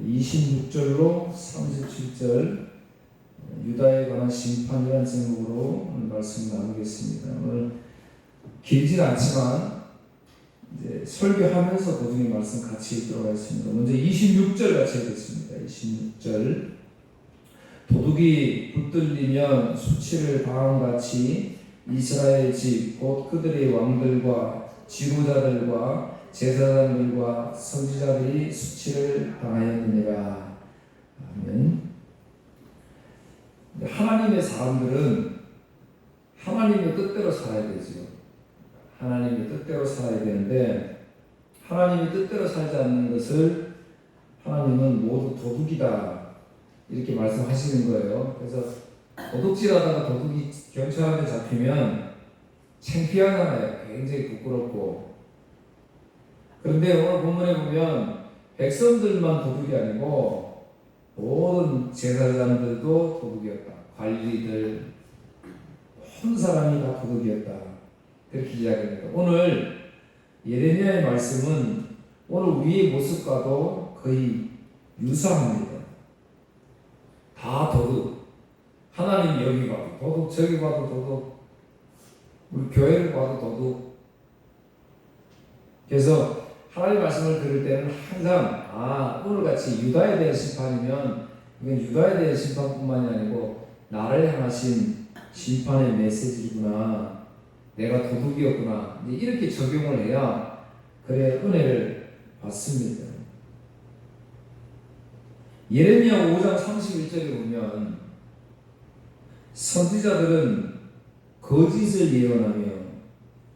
26절로 37절 유다에 관한 심판이라는 제목으로 오늘 말씀 나누겠습니다. 오늘 길진 않지만 이제 설교하면서 도중에 말씀 같이 읽도록 하겠습니다. 먼저 26절 같이 읽겠습니다. 26절 도둑이 붙들리면 수치를 방황같이 이스라엘 집 곧 그들의 왕들과 지도자들과 제사장들과 선지자들이 수치를 당하였느니라. 아멘. 하나님의 사람들은 하나님의 뜻대로 살아야 되죠. 하나님의 뜻대로 살아야 되는데 하나님의 뜻대로 살지 않는 것을 하나님은 모두 도둑이다 이렇게 말씀하시는 거예요. 그래서 도둑질하다가 도둑이 경찰한테 잡히면 창피하잖아요. 굉장히 부끄럽고. 그런데 오늘 본문에 보면 백성들만 도둑이 아니고 모든 제사장들도 도둑이었다. 관리들 온 사람이 다 도둑이었다. 그렇게 이야기합니다. 오늘 예레미야의 말씀은 오늘 우리의 모습과도 거의 유사합니다. 다 도둑. 하나님 여기 봐도 도둑, 저기 봐도 도둑, 우리 교회를 봐도 도둑. 그래서 하나님 말씀을 들을 때는 항상 오늘같이 유다에 대한 심판이면 이건 유다에 대한 심판뿐만이 아니고 나를 향하신 심판의 메시지구나. 내가 도둑이었구나. 이렇게 적용을 해야 그래 은혜를 받습니다. 예레미야 5장 31절에 보면 선지자들은 거짓을 예언하며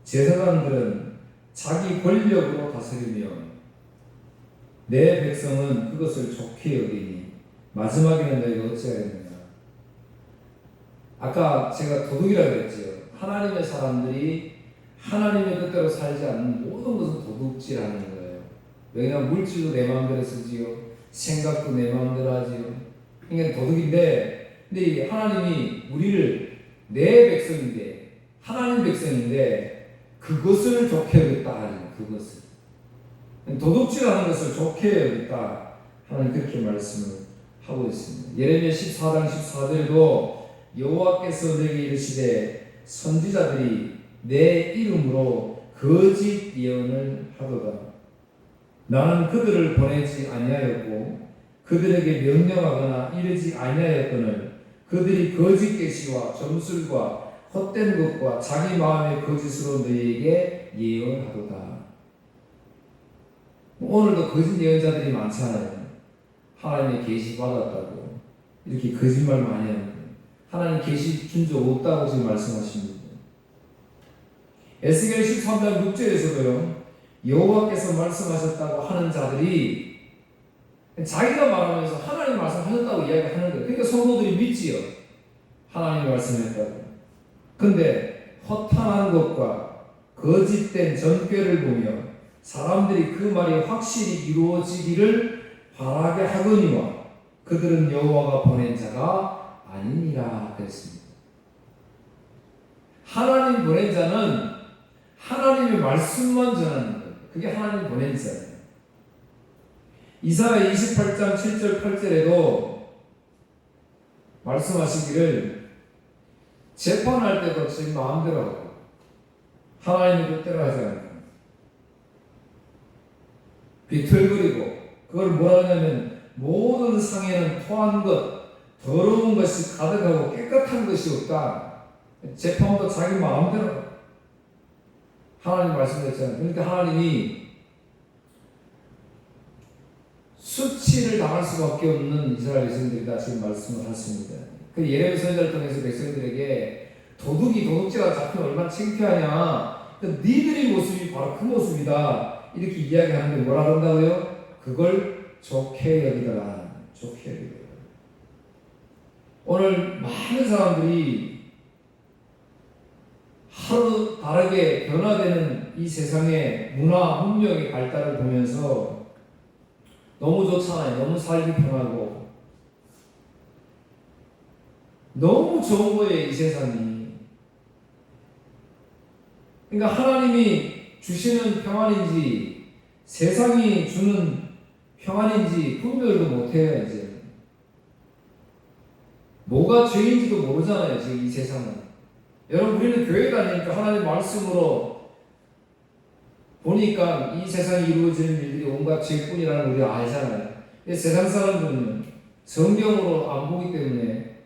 제사장들은 자기 권력으로 다스리며 내 백성은 그것을 좋게 여기니 마지막에는 너희가 어찌하겠느냐. 아까 제가 도둑이라고 그랬지요. 하나님의 사람들이 하나님의 뜻대로 살지 않는 모든 것은 도둑질하는 거예요. 왜냐하면 물질도 내 마음대로 쓰지요. 생각도 내 마음대로 하지요. 그러니까 도둑인데, 근데 하나님이 우리를 내 백성인데, 하나님 백성인데 그것을 좋게 여겼다 하는 그것을. 도둑질하는 것을 좋게 여겼다 하나님 그렇게 말씀을 하고 있습니다. 예레미야 14장 14절에도 여호와께서 내게 이르시되 선지자들이 내 이름으로 거짓 예언을 하도다. 나는 그들을 보내지 아니하였고 그들에게 명령하거나 이르지 아니하였거늘 그들이 거짓 계시와 점술과 헛된 것과 자기 마음의 거짓으로 너희에게 예언하도다. 오늘도 거짓 예언자들이 많잖아요. 하나님의 계시 받았다고 이렇게 거짓말 많이 합니다. 하나님 계시 준 적 없다고 지금 말씀하십니다. 에스겔 13장 6절에서도요. 여호와께서 말씀하셨다고 하는 자들이 자기가 말하면서 하나님 말씀하셨다고 이야기하는 거예요. 그러니까 성도들이 믿지요. 하나님이 말씀했다고. 근데 허탄한 것과 거짓된 전궤를 보며 사람들이 그 말이 확실히 이루어지기를 바라게 하거니와 그들은 여호와가 보낸 자가 아니니라 그랬습니다. 하나님 보낸 자는 하나님의 말씀만 전하는 거예요. 그게 하나님 보낸 자예요. 이사야 28장 7절 8절에도 말씀하시기를 재판할 때도 제 마음대로 하고 하나님의 뜻대로 하지 않고 비틀거리고 그걸 뭐라 하냐면 모든 상에는 토한 것 더러운 것이 가득하고 깨끗한 것이 없다. 재판도 자기 마음대로 하나님 말씀했잖아요. 그러니까 하나님이 수치를 당할 수밖에 없는 이스라엘 백성들이다 지금 말씀을 하십니다. 그 예레미야 선지자를 통해서 백성들에게 도둑이 도둑질하다 잡히면 얼마나 창피하냐. 니들의 모습이 바로 그 모습이다. 이렇게 이야기하는데 뭐라 그런다고요? 그걸 좋게 여기더라. 좋게 여기더라. 오늘 많은 사람들이 하루 다르게 변화되는 이 세상의 문화, 문명의 발달을 보면서 너무 좋잖아요. 너무 살기 편하고 너무 좋은 거예요. 이 세상이. 그러니까 하나님이 주시는 평안인지 세상이 주는 평안인지 분별도 못해요. 이제 뭐가 죄인지도 모르잖아요. 지금 이 세상은. 여러분, 우리는 교회 다니니까 하나님 말씀으로 보니까 이 세상에 이루어지는 일들이 온갖 죄뿐이라는 걸 우리가 알잖아요. 근데 세상 사람들은 성경으로 안 보기 때문에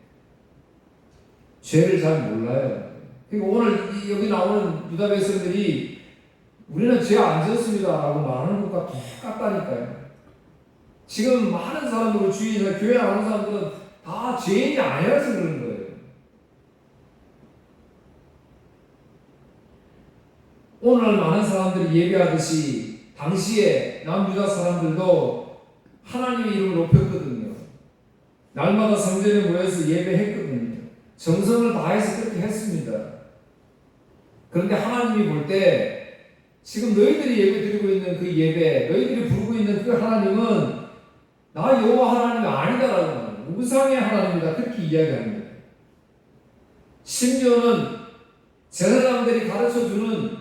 죄를 잘 몰라요. 그리고 오늘 여기 나오는 유다 백성들이 우리는 죄 안 지었습니다 라고 말하는 것과 똑같다니까요. 지금 많은 사람들, 주위에서 교회 나오는 사람들은 다 죄인이 아니라서 그러는 거예요. 오늘 많은 사람들이 예배하듯이 당시에 남유다 사람들도 하나님의 이름을 높였거든요. 날마다 성전에 모여서 예배했거든요. 정성을 다해서 그렇게 했습니다. 그런데 하나님이 볼 때 지금 너희들이 예배 드리고 있는 그 예배, 너희들이 부르고 있는 그 하나님은 나 여호와 하나님이 아니다라고 하는, 우상의 하나님이다, 그렇게 이야기합니다. 심지어는 제사장들이 가르쳐주는,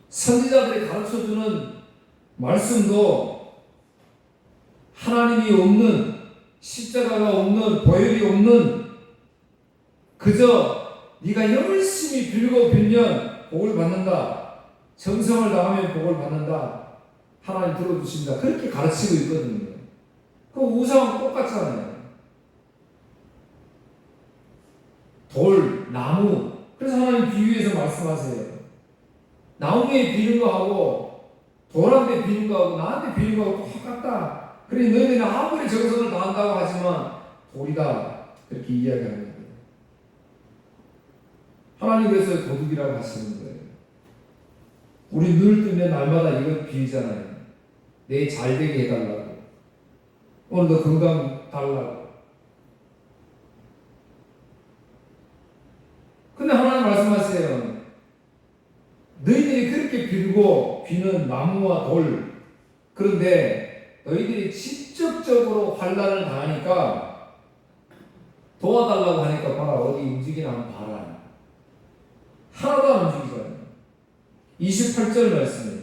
선지자들이 가르쳐주는 말씀도 하나님이 없는, 십자가가 없는, 보혈이 없는, 그저 네가 열심히 빌면 복을 받는다, 정성을 다하면 복을 받는다, 하나님 들어주신다, 그렇게 가르치고 있거든요. 그 우상은 똑같잖아요. 돌, 나무, 그래서 하나님 비유해서 말씀하세요. 나무에 비는 거하고 돌한테 비는 거하고 나한테 비는 거하고 똑같다. 그래 너희들은 아무리 정성을 다한다고 하지만 돌이다, 그렇게 이야기하는 거예요. 하나님 그래서 도둑이라고 하시는 거예요. 우리 눈을 뜨면 날마다 이걸 비잖아요. 내 잘되게 해달라고, 오늘도 건강 달라고. 근데 하나님 말씀하세요. 너희들이 그렇게 빌고 비는 나무와 돌, 그런데 너희들이 직접적으로 환난을 당하니까 도와달라고 하니까 봐라, 어디 움직이나 한번 봐라. 하나도 안 움직이잖아요. 28절 말씀이에요.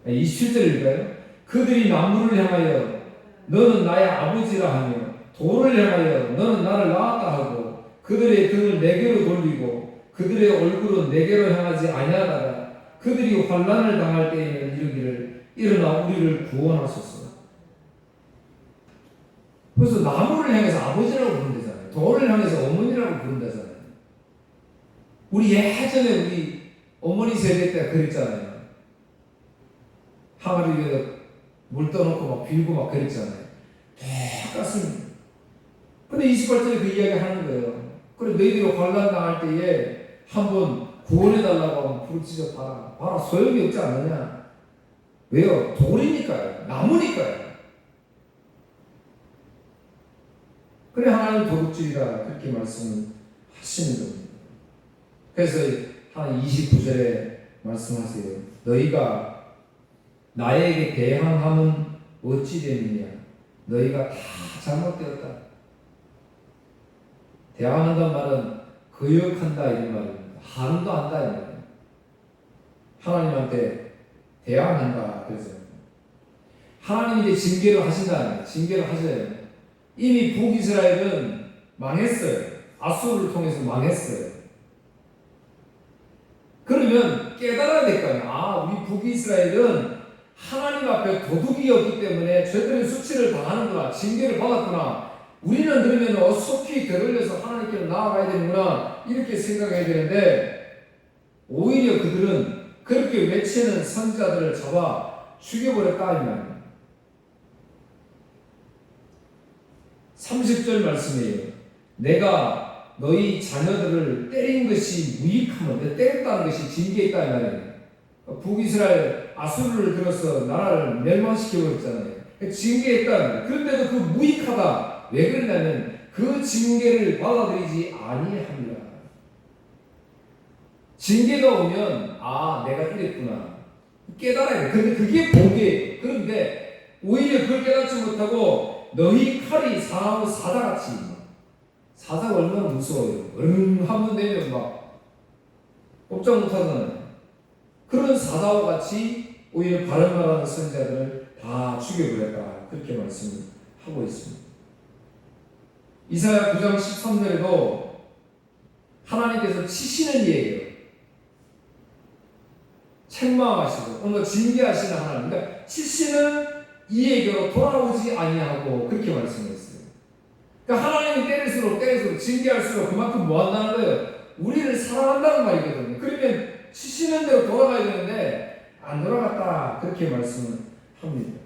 27절일까요? 그들이 나무를 향하여 너는 나의 아버지라 하며 돌을 향하여 너는 나를 낳았다 하고 그들의 등을 내게로 돌리고 그들의 얼굴은 내게로 향하지 아니하다가 그들이 환난을 당할 때에는 이르기를 일어나 우리를 구원하소서. 그래서 나무를 향해서 아버지라고 부른다잖아요. 돌을 향해서 어머니라고 부른다잖아요. 우리 예전에 우리 어머니 세대 때 그랬잖아요. 항아리 위에다 물 떠놓고 막 빌고 막 그랬잖아요. 똑같습니다. 근데 28절에 그 이야기 하는 거예요. 그래 너희들이 환난 당할 때에 한번 구원해달라고 하면 부르짖어 봐라. 봐라, 소용이 없지 않느냐. 왜요? 돌이니까요. 나무니까요. 그래 하나님 도둑질이다, 그렇게 말씀을 하시는 겁니다. 그래서 한 29절에 말씀하세요. 너희가 나에게 대항함은 어찌 되느냐. 너희가 다 잘못되었다. 대항한다는 말은 거역한다 이런 말입니다. 한다 이런 말이에요. 하나님한테 대항한다 그래서 하나님이 이제 징계를 하신다. 징계를 하셔요. 이미 북이스라엘은 망했어요. 아수르를 통해서 망했어요. 그러면 깨달아야 될 거 아니에요. 아, 우리 북이스라엘은 하나님 앞에 도둑이었기 때문에 죄들의 수치를 당하는구나, 징계를 받았구나. 우리는 그러면 속히 되돌려서 하나님께로 나아가야 되는구나, 이렇게 생각해야 되는데 오히려 그들은 그렇게 외치는 선지자들을 잡아 죽여버렸다 이 말입니다. 30절 말씀이에요. 내가 너희 자녀들을 때린 것이 무익하면, 때렸다는 것이 징계했다 이 말이에요. 북이스라엘 아수르를 들어서 나라를 멸망시켜버렸잖아요. 징계했다. 그런데도 그 무익하다. 왜 그러냐면 그 징계를 받아들이지 아니합니다. 징계가 오면 아, 내가 이랬구나 깨달아야 돼. 근데 그게 복이에요. 그런데 오히려 그걸 깨닫지 못하고 너희 칼이 상하고 사자같이, 사자가 얼마나 무서워요. 한번 되면 막 꼼짝 못하잖아요. 그런 사자와 같이 오히려 바른 말하는 선지자들을 다 죽여버렸다. 그렇게 말씀을 하고 있습니다. 이사야 9장 13절에도 하나님께서 치시는 이에요. 책망하시고 오늘 징계하시는 하나님. 그러니까 치시는 이에게로 돌아오지 아니하고 그렇게 말씀했어요. 그러니까 하나님이 때릴수록 징계할수록 그만큼 뭐 한다는 거예요? 우리를 사랑한다는 말이거든요. 그러면 치시는 대로 돌아가야 되는데 안 돌아갔다. 그렇게 말씀을 합니다.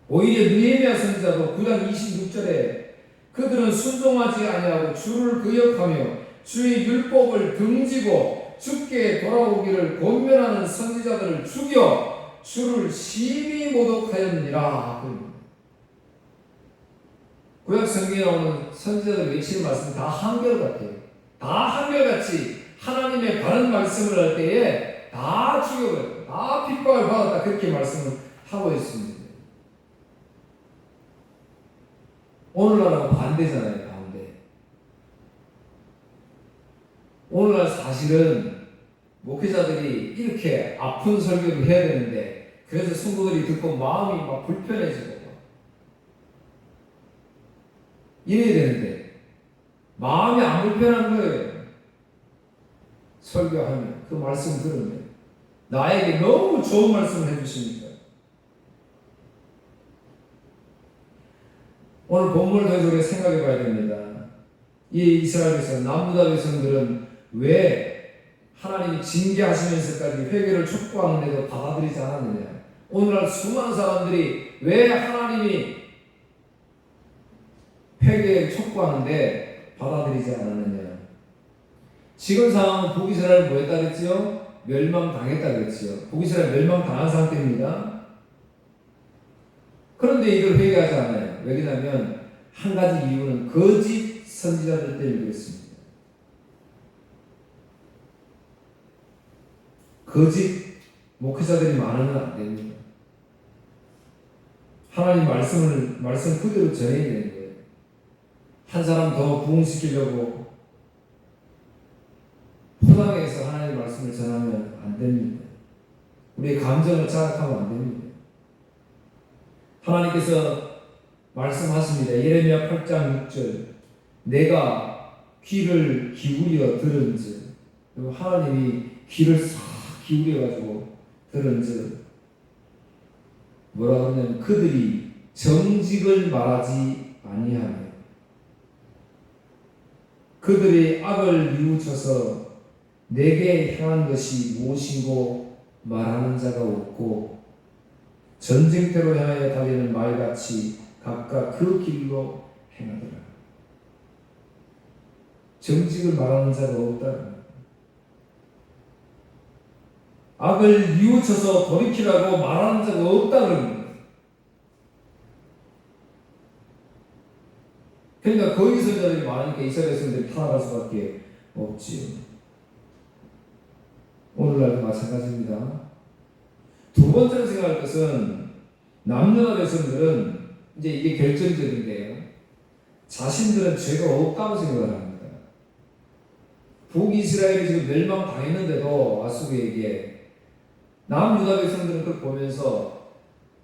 오히려 느헤미야 선지자도 9장 26절에 그들은 순종하지 아니하고 주를 거역하며 주의 율법을 등지고 주께 돌아오기를 권면하는 선지자들을 죽여 주를 심히 모독하였느니라. 구약 성경에 나오는 선지자들 외치는 말씀 다 한결같아요. 다 한결같이 하나님의 바른 말씀을 할 때에 다 죽여버렸다. 다 핍박을 받았다. 그렇게 말씀을 하고 있습니다. 오늘날하고 반대잖아요. 반대. 오늘날 사실은 목회자들이 이렇게 아픈 설교를 해야 되는데 그래서 성도들이 듣고 마음이 막 불편해지고 이래야 되는데 마음이 안 불편한 거예요. 설교하면 그 말씀 들으면 나에게 너무 좋은 말씀을 해주십니까? 오늘 본문을 통해서 우리가 생각해 봐야 됩니다. 이 이스라엘 백성, 남유다 백성들은 왜 하나님이 징계하시면서까지 회개를 촉구하는데도 받아들이지 않았느냐? 오늘날 수많은 사람들이 왜 하나님이 회개를 촉구하는데 받아들이지 않았느냐? 지금 상황은 북이스라엘 뭐 했다 그랬지요? 멸망당했다 그랬지요. 북이스라엘 멸망당한 상태입니다. 그런데 이걸 회개하지 않아요. 왜냐하면 한 가지 이유는 거짓 선지자들 때문에 그렇습니다. 거짓 목회자들이 많으면 안 됩니다. 하나님 말씀 그대로 전해야 되는 거예요. 한 사람 더 부흥시키려고 포장해서 하나님의 말씀을 전하면 안 됩니다. 우리의 감정을 자극하면 안 됩니다. 하나님께서 말씀하십니다. 예레미야 8장 6절 내가 귀를 기울여 들은즉 하나님이 귀를 싹 기울여가지고 들은즉 뭐라 그러냐면 그들이 정직을 말하지 아니하며 그들이 악을 뉘우쳐서 내게 향한 것이 무엇이고 말하는 자가 없고 전쟁터로 향하여 달리는 말같이 각각 그 길로 행하더라. 정직을 말하는 자가 없다. 악을 뉘우쳐서 돌이키라고 말하는 자가 없다는 거예요. 그러니까 거기 선자들이 많으니까 이스라엘 백성들이 타락할 수밖에 없지요. 오늘날도 마찬가지입니다. 두 번째로 생각할 것은 남유다 백성들은 이제 이게 결정적인데요. 자신들은 죄가 없다고 생각을 합니다. 북이스라엘이 지금 멸망당했는데도 아수르에게 남유다 백성들은 그걸 보면서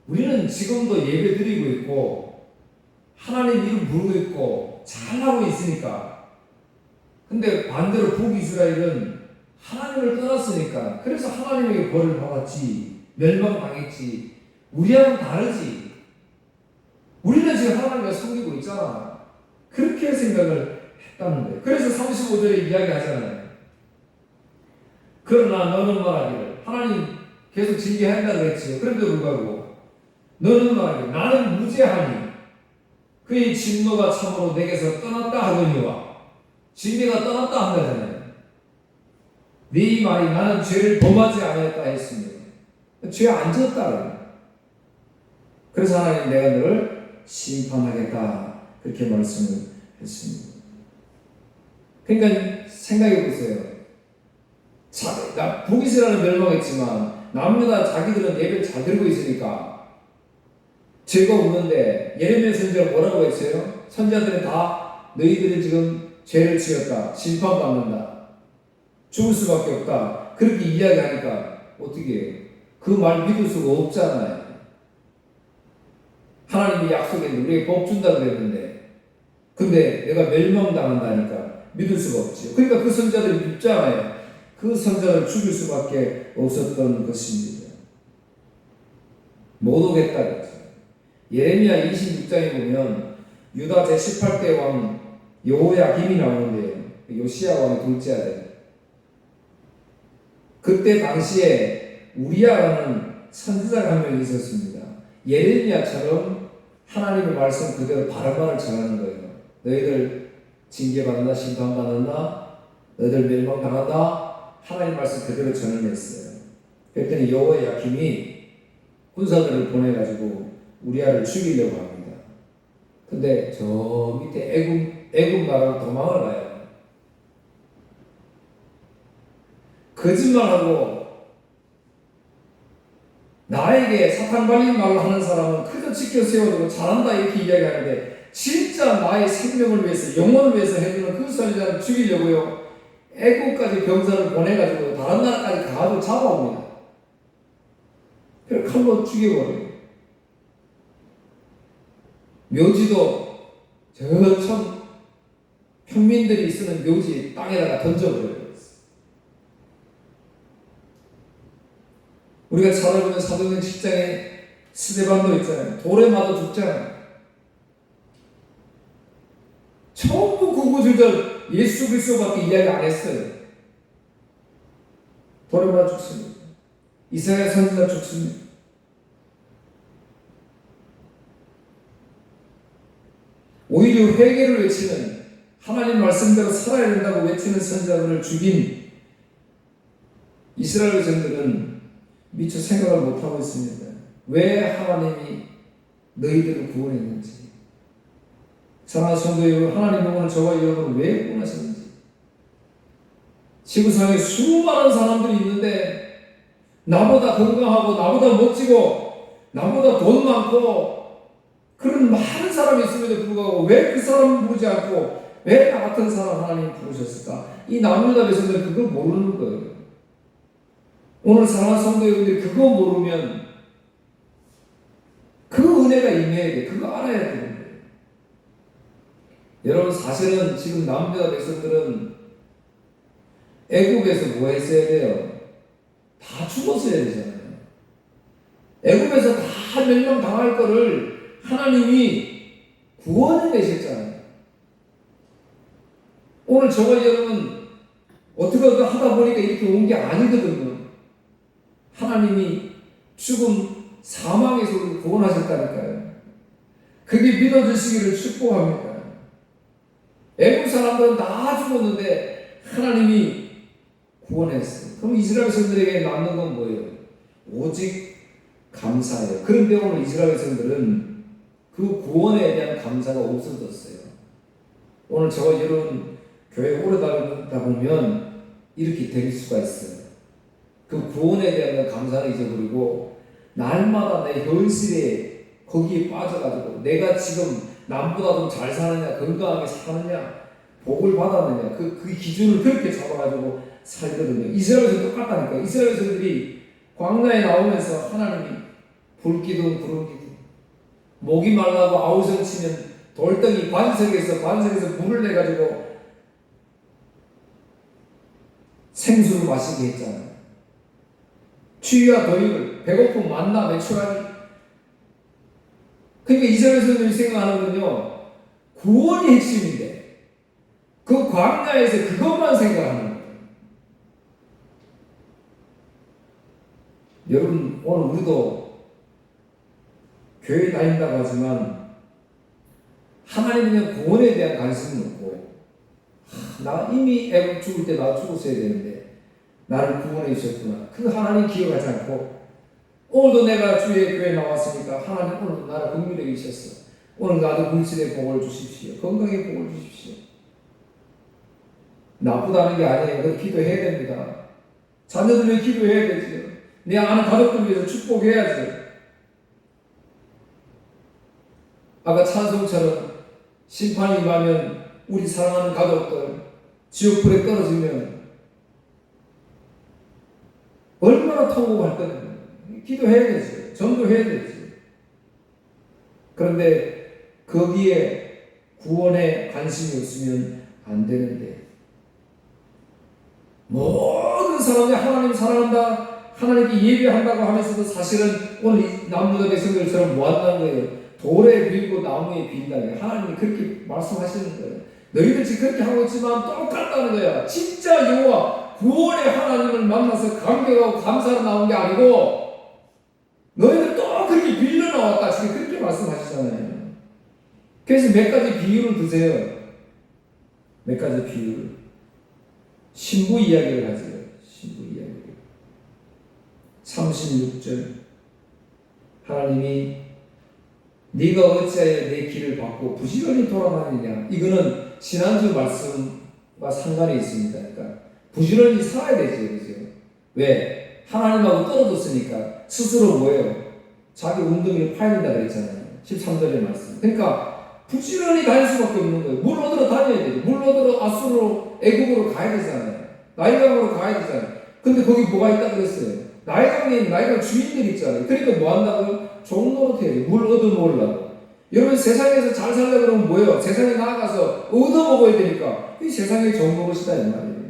우리는 지금도 예배 드리고 있고 하나님 이름 부르고 있고 잘하고 있으니까 근데 반대로 북이스라엘은 하나님을 떠났으니까 그래서 하나님에게 벌을 받았지 멸망당했지 우리하고는 다르지 우리는 지금 하나님을 섬기고 있잖아 그렇게 생각을 했다는 거예요. 그래서 35절에 이야기하잖아요. 그러나 너는 말하기를 하나님 계속 징계한다고 했지요. 그런데도 불구하고 너는 말하기를 나는 무죄하니 그의 진노가 참으로 내게서 떠났다 하거니와 징계가 떠났다 한다잖아요. 네 말이 나는 죄를 범하지 않았다 했습니다. 죄 안 졌다. 그래서 하나님 내가 너를 심판하겠다 그렇게 말씀을 했습니다. 그러니까 생각해 보세요. 북이스라엘은 멸망했지만 남유다 자기들은 예배를 잘 드리고 있으니까 죄가 없는데 예레미야 선지자가 뭐라고 했어요? 선지자들은 다 너희들은 지금 죄를 지었다 심판받는다 죽을 수밖에 없다 그렇게 이야기하니까 어떻게 해요? 그 말 믿을 수가 없잖아요. 하나님이 약속했는데 우리에게 복 준다고 그랬는데 근데 내가 멸망당한다니까 믿을 수가 없지요. 그러니까 그 선자들이 믿잖아요. 그 선자를 죽일 수밖에 없었던 것입니다. 못 오겠다 그랬어요. 예레미야 26장에 보면 유다 제18대 왕 여호야김이 나오는데요. 요시야 왕의 둘째 아들. 그때 당시에 우리야라는 선지자가 한 명이 있었습니다. 예레미야처럼 하나님의 말씀 그대로 바른말을 전하는 거예요. 너희들 징계받는다, 심판받는다, 너희들 멸망당한다, 하나님 말씀 그대로 전해냈어요. 그랬더니 여호야김이 군사들을 보내가지고 우리야를 죽이려고 합니다. 근데 저 밑에 애굽 나라로 도망을 가요. 거짓말하고 나에게 사탄 발린 말을 하는 사람은 그저 지켜 세워두고 잘한다 이렇게 이야기하는데 진짜 나의 생명을 위해서 영혼을 위해서 해주는 그 선지자를 죽이려고요. 애국까지 병사를 보내가지고 다른 나라까지 가도 잡아옵니다. 그래서 칼로 죽여버려요. 묘지도 저 평민들이 쓰는 묘지 땅에다가 던져버려요. 우리가 찾아보면 사도행 10장에 스데반도 있잖아요. 돌에 맞아 죽잖아요. 전부 구구절절 예수 그리스도밖에 이야기 안 했어요. 돌에 맞아 죽습니다. 이사야 선지자 죽습니다. 오히려 회개를 외치는 하나님 말씀대로 살아야 된다고 외치는 선지자들을 죽인 이스라엘 백성들은 미처 생각을 못하고 있습니다. 왜 하나님이 너희들을 구원했는지. 사랑하는 성도 여러분, 하나님은 오늘 저와 여러분을 왜 구원하셨는지. 지구상에 수많은 사람들이 있는데 나보다 건강하고 나보다 멋지고 나보다 돈 많고 그런 많은 사람이 있음에도 불구하고 왜 그 사람을 부르지 않고 왜 나 같은 사람 하나님 부르셨을까? 이 남유다 백성들은 그걸 모르는 거예요. 오늘 사랑하는 성도 여러분들이 그거 모르면 그 은혜가 임해야 돼. 그거 알아야 되는 거예요. 여러분 사실은 지금 남유다 백성들은 애국에서 뭐 했어야 돼요? 다 죽었어야 되잖아요. 애국에서 다 멸망당할 거를 하나님이 구원해 내셨잖아요. 오늘 저와 여러분 어떻게 하다 보니까 이렇게 온 게 아니거든요. 하나님이 죽음 사망에서 우리를 구원하셨다니까요. 그게 믿어주시기를 축복합니다. 애국 사람들은 다 죽었는데 하나님이 구원했어요. 그럼 이스라엘 백성들에게 남는 건 뭐예요? 오직 감사예요. 그런데 오늘 이스라엘 백성들은 그 구원에 대한 감사가 없어졌어요. 오늘 저와 여러분 교회 오래 다니다 보면 이렇게 될 수가 있어요. 그 구원에 대한 감사를 잊어버리고 날마다 내 현실에 거기에 빠져가지고 내가 지금 남보다 좀 잘 사느냐, 건강하게 사느냐, 복을 받았느냐 그 기준을 그렇게 잡아가지고 살거든요. 이스라엘에서 똑같다니까. 이스라엘들이 광야에 나오면서 하나님이 불기둥 구름기둥 목이 말라고 아우성 치면 돌덩이 반석에서 물을 내가지고 생수를 마시게 했잖아요. 추위와 더위를 배고픔 만나 매출하기. 그러니까 이스라엘 선생님이 생각하는군요. 구원이 핵심인데 그 광야에서 그것만 생각하는 거예요. 여러분 오늘 우리도 교회 다닌다고 하지만 하나님의 구원에 대한 관심은 없고 나 이미 애국 죽을 때 나 죽었어야 되는데 나를 구원해 주셨구나. 그 하나님 기억하지 않고 오늘도 내가 주의 교회에 나왔으니까 하나님 오늘도 나를 긍휼히 여기셨어. 오늘 나도 물질의 복을 주십시오. 건강의 복을 주십시오. 나쁘다는 게 아니에요. 그래서 기도해야 됩니다. 자녀들 위해 기도해야 되지요. 내 아는 가족들 위해서 축복해야지. 아까 찬송처럼 심판이 임하면 우리 사랑하는 가족들 지옥불에 떨어지면 얼마나 통곡할 거냐. 기도해야 되지. 전도해야 되지. 그런데 거기에 구원에 관심이 없으면 안 되는데, 모든 사람이 하나님 사랑한다, 하나님께 예배한다고 하면서도 사실은 오늘 이 남유다 백성들처럼 뭐 한다는 거예요? 돌에 빌고 나무에 빌다는 거예요. 하나님이 그렇게 말씀하시는 거예요. 너희들 지금 그렇게 하고 있지만 똑같다는 거야. 진짜 여호와 구원의 하나님을 만나서 감격하고 감사로 나온 게 아니고 너희들 또 그렇게 빌려 나왔다. 지금 그렇게 말씀하시잖아요. 그래서 몇 가지 비유를 드세요. 몇 가지 비유를. 신부 이야기를 하세요. 신부 이야기. 36절. 하나님이 네가 어찌하여 내 길을 받고 부지런히 돌아다니냐. 이거는 지난주 말씀과 상관이 있습니다. 그러니까 부지런히 살아야 되죠. 그죠? 왜? 하나님하고 떨어졌으니까 스스로 뭐예요? 자기 웅덩이를 파야 된다 그랬잖아요. 13절의 말씀. 그러니까 부지런히 다닐 수밖에 없는 거예요. 물 얻으러 다녀야 돼요. 물 얻으러 아수르로 애국으로 가야 되잖아요. 나일강으로 가야 되잖아요. 근데 거기 뭐가 있다 그랬어요? 나일강 주인들 있잖아요. 그러니까 뭐 한다고요? 종노릇해요. 물 얻어먹으려고. 여러분 세상에서 잘 살려고 그러면 뭐예요? 세상에 나아가서 얻어먹어야 되니까 이 세상의 종노릇이다 이 말이에요.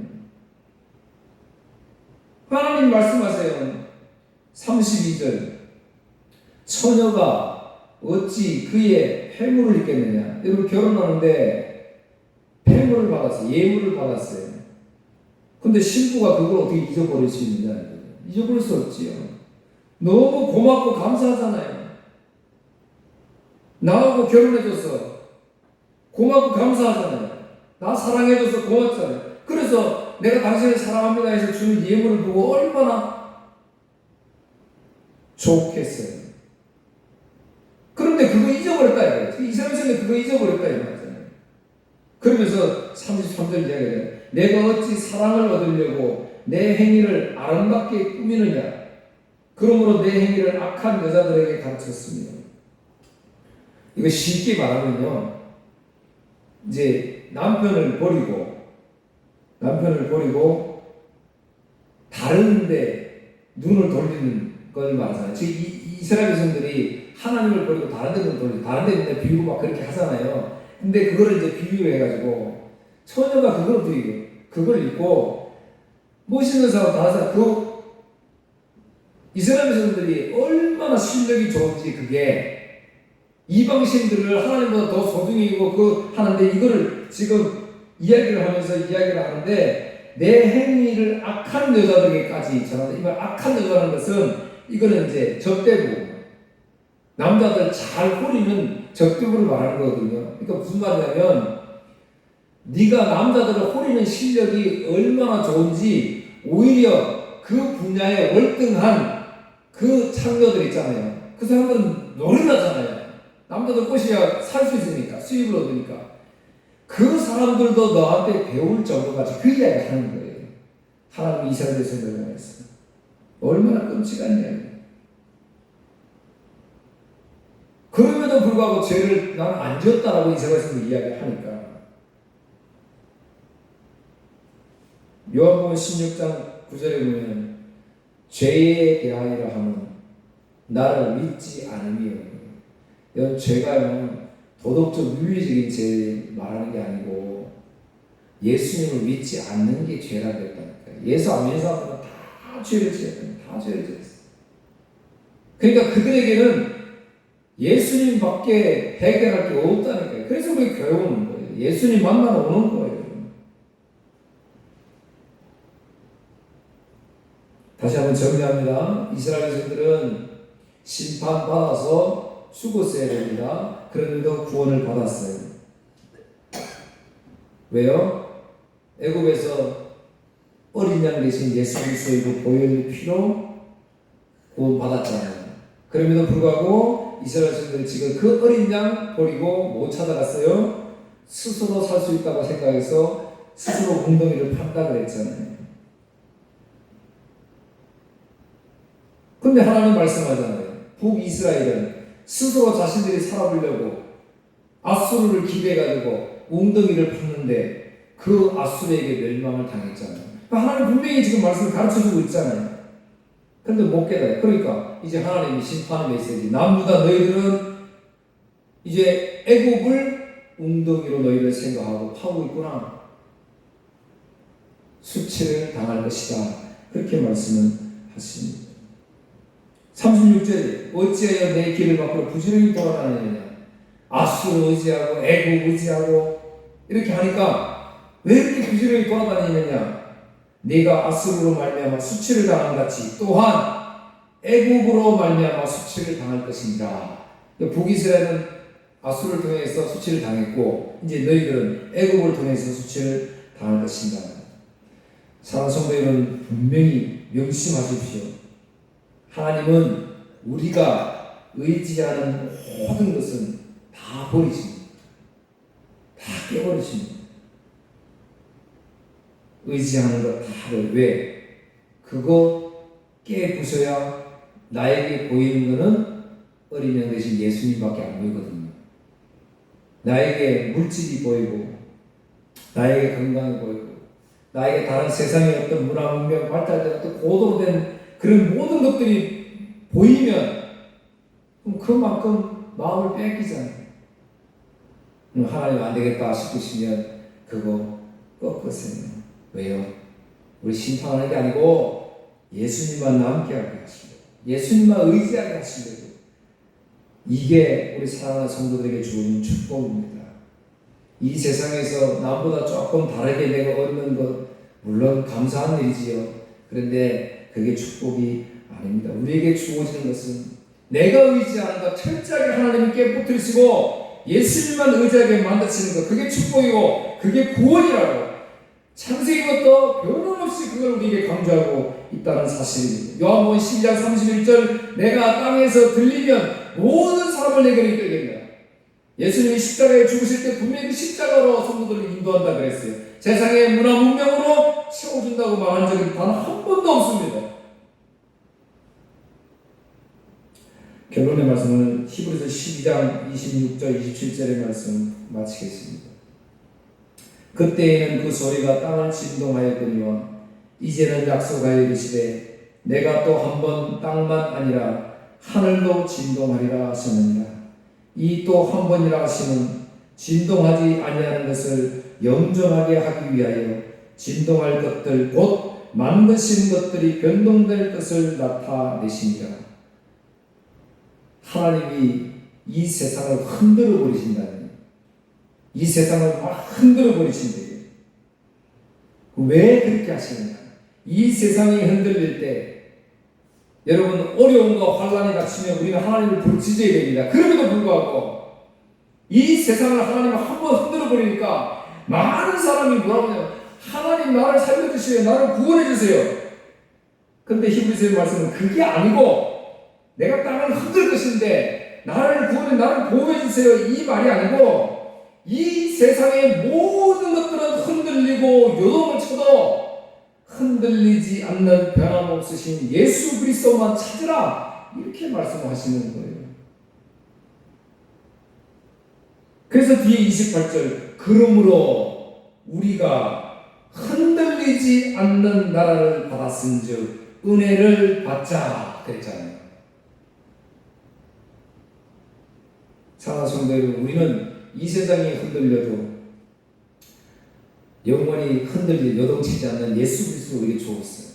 하나님 말씀하세요. 32절. 처녀가 어찌 그의 폐물을 입겠느냐. 여러분 결혼하는데 폐물을 받았어요. 예물을 받았어요. 근데 신부가 그걸 어떻게 잊어버릴 수 있느냐. 잊어버릴 수 없지요. 너무 고맙고 감사하잖아요. 나하고 결혼해줘서 고맙고 감사하잖아요. 나 사랑해줘서 고맙잖아요. 그래서 내가 당신을 사랑합니다 해서 주는 예물을 보고 얼마나 좋겠어요. 그런데 그거 잊어버렸다 이거예요. 이스라엘에서는 그거 잊어버렸다 이거잖아요. 그러면서 33절 이야기해요. 내가 어찌 사랑을 얻으려고 내 행위를 아름답게 꾸미느냐. 그러므로 내 행위를 악한 여자들에게 가르쳤습니다. 이거 쉽게 말하면요. 이제 남편을 버리고 다른데 눈을 돌리는 걸 말하잖아요. 즉 이스라엘 백성들이 하나님을 버리고 다른데 눈을 돌리고 다른데 눈을 비우고 막 그렇게 하잖아요. 근데 그거를 이제 비유를 해가지고 처녀가 그걸 드리고 그걸 입고 멋있는 사람 다른 사람 그 이스라엘 백성들이 얼마나 실력이 좋은지 그게 이방신들을 하나님보다 더 소중히 여기고 그 하는데 이거를 지금 이야기를 하는데 내 행위를 악한 여자들에게까지 전하다. 이 말 악한 여자라는 것은 이거는 이제 적대부 남자들 잘 호리는 적대부를 말하는 거거든요. 그러니까 무슨 말이냐면 네가 남자들을 호리는 실력이 얼마나 좋은지 오히려 그 분야에 월등한 그 창녀들 있잖아요. 그 사람들은 노련하잖아요. 남자들 꼬시야 살 수 있으니까 수입을 얻으니까 그 사람들도 너한테 배울 정도까지 그 이야기를 하는 거예요. 하나님이 이스라엘에 선언했어요. 얼마나 끔찍한 이야기예요. 그럼에도 불구하고 죄를 나는 안 지었다라고 이스라엘에서 이야기하니까 요한복음 16장 9절에 보면 죄에 대하여라 하면 나를 믿지 않으며 이런 죄가 도덕적 윤리적인 죄 말하는 게 아니고 예수님을 믿지 않는 게 죄라고 했다니까요. 예수 안 믿는 사람들은 다 죄를 지었어요. 다 죄를 지었어요. 그러니까 그들에게는 예수님밖에 해결할 게 없다니까요. 그래서 우리 교회 오는 거예요. 예수님 만나러 오는 거예요. 다시 한번 정리합니다. 이스라엘 백성들은 심판받아서 죽었어야 됩니다. 그런데도 구원을 받았어요. 왜요? 애굽에서 어린 양 대신 예수 그리스도의 보혈의 피로 구원받았잖아요. 그럼에도 불구하고 이스라엘 백성들이 지금 그 어린 양 버리고 못 찾아갔어요. 스스로 살 수 있다고 생각해서 스스로 웅덩이를 판다 그랬잖아요. 근데 하나님 말씀하잖아요. 북이스라엘은 스스로 자신들이 살아보려고 아수르를 기대해가지고 웅덩이를 팠는데 그 아수르에게 멸망을 당했잖아요. 하나님 분명히 지금 말씀을 가르쳐주고 있잖아요. 근데 못 깨달아요. 그러니까 이제 하나님이 심판의 메시지. 남유다 너희들은 이제 애국을 웅덩이로 너희를 생각하고 파고 있구나. 수치를 당할 것이다. 그렇게 말씀은 하십니다. 36절에 어찌하여 내 길을 밖으로 부지런히 돌아다니느냐. 아수를 의지하고 애국 의지하고 이렇게 하니까 왜 이렇게 부지런히 돌아다니느냐. 네가 아수르로 말미암아 수치를 당한 같이 또한 애국으로 말미암아 수치를 당할 것입니다. 북이스라엘은 아수르를 통해서 수치를 당했고 이제 너희들은 애국을 통해서 수치를 당할 것입니다. 사랑하는 성도 여러분, 분명히 명심하십시오. 하나님은 우리가 의지하는 모든 것은 다 버리십니다. 다 깨버리십니다. 의지하는 것 다 왜? 그거 깨부숴야 나에게 보이는 것은 어린 양 대신 예수님밖에 안 보이거든요. 나에게 물질이 보이고 나에게 건강이 보이고 나에게 다른 세상의 어떤 문화, 문명, 발달된 어떤 고도로 된 그런 모든 것들이 보이면 그럼 그만큼 마음을 뺏기잖아요. 하나님 안 되겠다 싶으시면 그거 꺾으세요. 왜요? 우리 심판하는 게 아니고 예수님만 남게 하게 하시고 예수님만 의지하게 하시려고. 이게 우리 사랑하는 성도들에게 주어진 축복입니다. 이 세상에서 남보다 조금 다르게 내가 얻는 것 물론 감사한 일이지요. 그런데 그게 축복이 아닙니다. 우리에게 주어지는 것은 내가 의지하는 것 철저하게 하나님께 붙들으시고 예수님만 의지하게 만드시는 것, 그게 축복이고 그게 구원이라고 창세기부터 변함없이 그걸 우리에게 강조하고 있다는 사실입니다. 요한복음 12장 31절 내가 땅에서 들리면 모든 사람을 내게로 이끌게 된다. 예수님이 십자가에 죽으실 때 분명히 그 십자가로 성도들을 인도한다 그랬어요. 세상의 문화 문명으로 채워준다고 말한 적이 단 한 번도 없습니다. 결론의 말씀은 히브리서 12장 26절 27절의 말씀 마치겠습니다. 그때에는 그 소리가 땅을 진동하였거니와 이제는 약속하여 이르시되 내가 또 한 번 땅만 아니라 하늘도 진동하리라 하셨느니라. 이 또 한 번이라 하시는 진동하지 아니하는 것을 영존하게 하기 위하여 진동할 것들 곧 만드신 것들이 변동될 것을 나타내십니다. 하나님이 이 세상을 흔들어 버리신다니. 이 세상을 막 흔들어 버리신대요. 왜 그렇게 하시느냐? 이 세상이 흔들릴 때 여러분 어려움과 환란이 닥치면 우리는 하나님을 부르짖어야 됩니다. 그럼에도 불구하고 이 세상을 하나님을 한번 흔들어 버리니까 많은 사람이 뭐라고 하냐면 하나님 나를 살려주세요. 나를 구원해주세요. 근데 히브리서의 말씀은 그게 아니고 내가 땅을 흔들 것인데 나를 구원해 나를 보호해주세요. 이 말이 아니고 이 세상의 모든 것들은 흔들리고 요동을 쳐도 흔들리지 않는 변함없으신 예수 그리스도만 찾으라 이렇게 말씀하시는 거예요. 그래서 뒤에 28절 그러므로 우리가 흔들리지 않는 나라를 받았은즉 은혜를 받자 그랬잖아요. 사랑하는 성도 여러분, 우리는 이 세상이 흔들려도 영원히 흔들리 요동치지 않는 예수 그리스도가 우리에게 주었어요.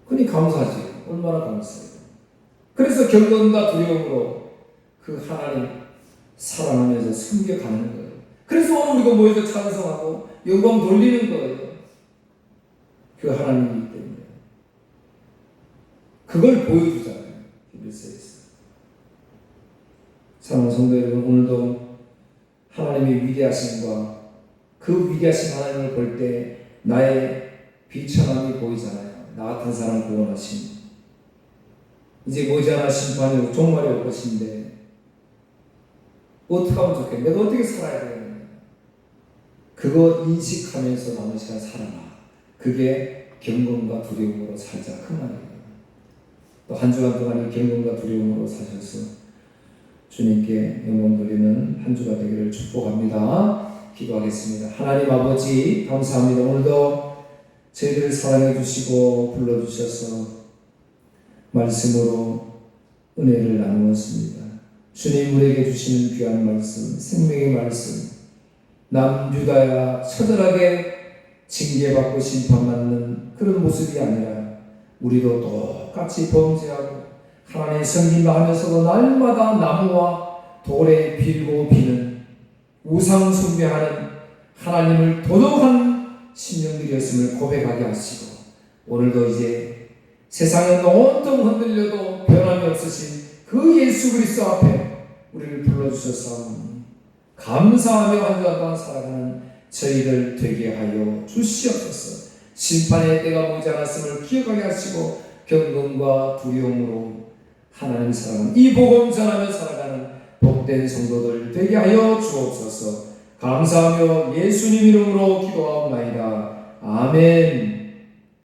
그러니 감사하지. 얼마나 감사해요. 그래서 경건과 두려움으로 그 하나님 사랑하면서 섬겨가는 거예요. 그래서 오늘 우리가 모여서 찬송하고 영광 돌리는 거예요. 그 하나님이기 때문에. 그걸 보여주잖아요. 히브리서에서. 사랑하는 성도 여러분, 오늘도 하나님의 위대하심과 그 위대하신 하나님을 볼 때 나의 비천함이 보이잖아요. 나 같은 사람 구원하심. 이제 머지않아 심판이 종말이 올 것인데 어떻게 하면 좋겠냐? 내가 어떻게 살아야 되겠냐? 그거 인식하면서 남은 시간 살아라. 그게 경건과 두려움으로 살자. 그 말이에요. 또 한 주간 동안 이 경건과 두려움으로 사셔서 주님께 영광 돌리는 한 주가 되기를 축복합니다. 기도하겠습니다. 하나님 아버지 감사합니다. 오늘도 저희들을 사랑해 주시고 불러주셔서 말씀으로 은혜를 나누었습니다. 주님 우리에게 주시는 귀한 말씀, 생명의 말씀, 남유다야 처절하게 징계받고 심판받는 그런 모습이 아니라 우리도 똑같이 범죄하고 하나님의 성긴다 하면서도 날마다 나무와 돌에 빌고 비는 우상 숭배하는 하나님을 도덕한 심령들이었음을 고백하게 하시고, 오늘도 이제 세상은 온통 흔들려도 변함이 없으신 그 예수 그리스도 앞에 우리를 불러주셔서 감사하며 한주한 살아가는 저희들 되게 하여 주시옵소서. 심판의 때가 머지 않았음을 기억하게 하시고 경건과 두려움으로 하나님 사랑, 이 복음 전하며 살아가는 복된 성도들 되게 하여 주옵소서. 감사하며 예수님 이름으로 기도하옵나이다. 아멘.